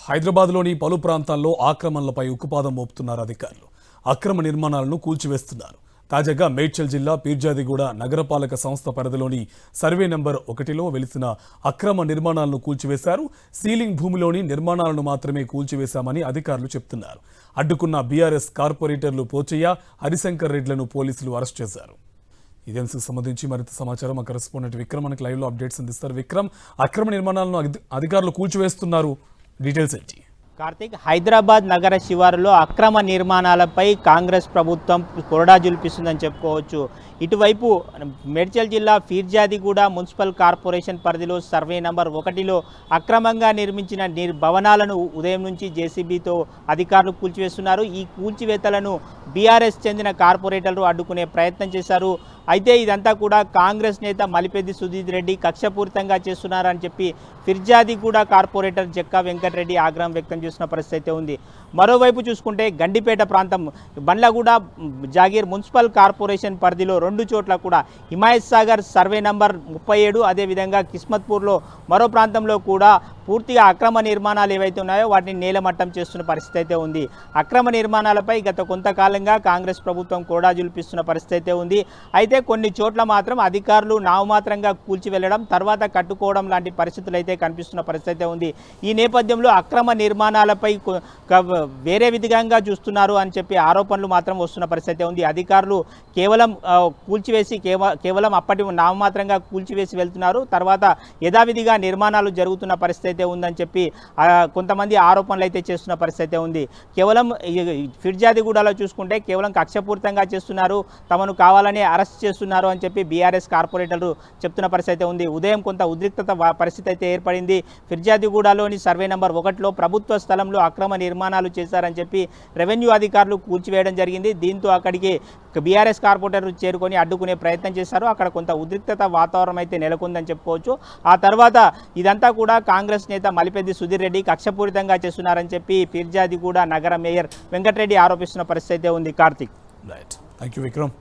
హైదరాబాద్లోని పలు ప్రాంతాల్లో ఆక్రమణలపై ఉక్కుపాదం మోపుతున్నారు అధికారులు. అక్రమ నిర్మాణాలను కూల్చివేస్తున్నారు. తాజాగా మేడ్చల్ జిల్లా పీర్జాదిగూడ నగరపాలక సంస్థ పరిధిలోని సర్వే నెంబర్ 1లో వెలిసిన అక్రమ నిర్మాణాలను కూల్చివేశారు. సీలింగ్ భూమిలోని నిర్మాణాలను మాత్రమే కూల్చివేశామని అధికారులు చెప్తున్నారు. అడ్డుకున్న బీఆర్ఎస్ కార్పొరేటర్లు పోచయ్య, హరిశంకర్ రెడ్లను పోలీసులు అరెస్ట్ చేశారు. ఇదే అంశానికి సంబంధించి మరింత సమాచారం మా కరెస్పాండెంట్ విక్రమ్ మనకి లైవ్లో అప్డేట్స్ అందిస్తారు. విక్రమ్, అక్రమ నిర్మాణాలను అధికారులు కూల్చివేస్తున్నారు, డీటెయిల్స్ ఏంటి? కార్తిక్, హైదరాబాద్ నగర శివారులో అక్రమ నిర్మాణాలపై కాంగ్రెస్ ప్రభుత్వం కొరడా జులిపిస్తుందని చెప్పుకోవచ్చు. ఇటువైపు మేడ్చల్ జిల్లా పీర్జాదిగూడ మున్సిపల్ కార్పొరేషన్ పరిధిలో సర్వే నంబర్ 1లో అక్రమంగా నిర్మించిన భవనాలను ఉదయం నుంచి జేసీబీతో అధికారులు కూల్చివేస్తున్నారు. ఈ కూల్చివేతలను బీఆర్ఎస్ చెందిన కార్పొరేటర్లు అడ్డుకునే ప్రయత్నం చేశారు. అయితే ఇదంతా కూడా కాంగ్రెస్ నేత మలిపెద్ది సుధీర్ రెడ్డి కక్షపూరితంగా చేస్తున్నారని చెప్పి ఫిర్జాదిగూడ కార్పొరేటర్ జక్కా వెంకటరెడ్డి ఆగ్రహం వ్యక్తం చేస్తున్న పరిస్థితి ఉంది. మరోవైపు చూసుకుంటే గండిపేట ప్రాంతం బండ్లగూడ జాగీర్ మున్సిపల్ కార్పొరేషన్ పరిధిలో 2 చోట్ల కూడా హిమాయత్ సాగర్ సర్వే నంబర్ 37, అదేవిధంగా కిస్మత్పూర్లో మరో ప్రాంతంలో కూడా పూర్తిగా అక్రమ నిర్మాణాలు ఏవైతే ఉన్నాయో వాటిని నేలమట్టం చేస్తున్న పరిస్థితి అయితే ఉంది. అక్రమ నిర్మాణాలపై గత కొంతకాలంగా కాంగ్రెస్ ప్రభుత్వం కూడా జులిపిస్తున్న పరిస్థితి అయితే ఉంది. అయితే కొన్ని చోట్ల మాత్రం అధికారులు నామమాత్రంగా కూల్చి వెళ్ళడం, తర్వాత కట్టుకోవడం లాంటి పరిస్థితులు అయితే కనిపిస్తున్న పరిస్థితి అయితే ఉంది. ఈ నేపథ్యంలో అక్రమ నిర్మాణాలపై వేరే విధంగా చూస్తున్నారు అని చెప్పి ఆరోపణలు మాత్రం వస్తున్న పరిస్థితి ఉంది. అధికారులు కేవలం కూల్చివేసి కేవలం అప్పటి నామమాత్రంగా కూల్చివేసి వెళ్తున్నారు, తర్వాత యథావిధిగా నిర్మాణాలు జరుగుతున్న పరిస్థితి అయితే ఉందని చెప్పి కొంతమంది ఆరోపణలు అయితే చేస్తున్న పరిస్థితి ఉంది. కేవలం ఫిర్జాదిగూడలో చూసుకుంటే కేవలం కక్షపూరితంగా చేస్తున్నారు, తమను కావాలని అరెస్ట్ చేస్తున్నారు అని చెప్పి బీఆర్ఎస్ కార్పొరేటర్లు చెప్తున్న పరిస్థితి ఉంది. ఉదయం కొంత ఉద్రిక్తత పరిస్థితి అయితే ఏర్పడింది. ఫిర్జాదిగూడలోని సర్వే నంబర్ 1లో ప్రభుత్వ స్థలంలో అక్రమ నిర్మాణాలు చేశారని చెప్పి రెవెన్యూ అధికారులు కూల్చివేయడం జరిగింది. దీంతో అక్కడికి బీఆర్ఎస్ కార్పొరేటర్లు చేరుకొని అడ్డుకునే ప్రయత్నం చేశారు. అక్కడ కొంత ఉద్రిక్తత వాతావరణం అయితే నెలకొందని చెప్పుకోవచ్చు. ఆ తర్వాత ఇదంతా కూడా కాంగ్రెస్ నేత మలిపెద్ది సుధీర్ రెడ్డి కక్షపూరితంగా చేస్తున్నారని చెప్పి ఫిర్జాదిగూడ నగర మేయర్ వెంకటరెడ్డి ఆరోపిస్తున్న పరిస్థితి ఉంది. Karthik, thank you Vikram.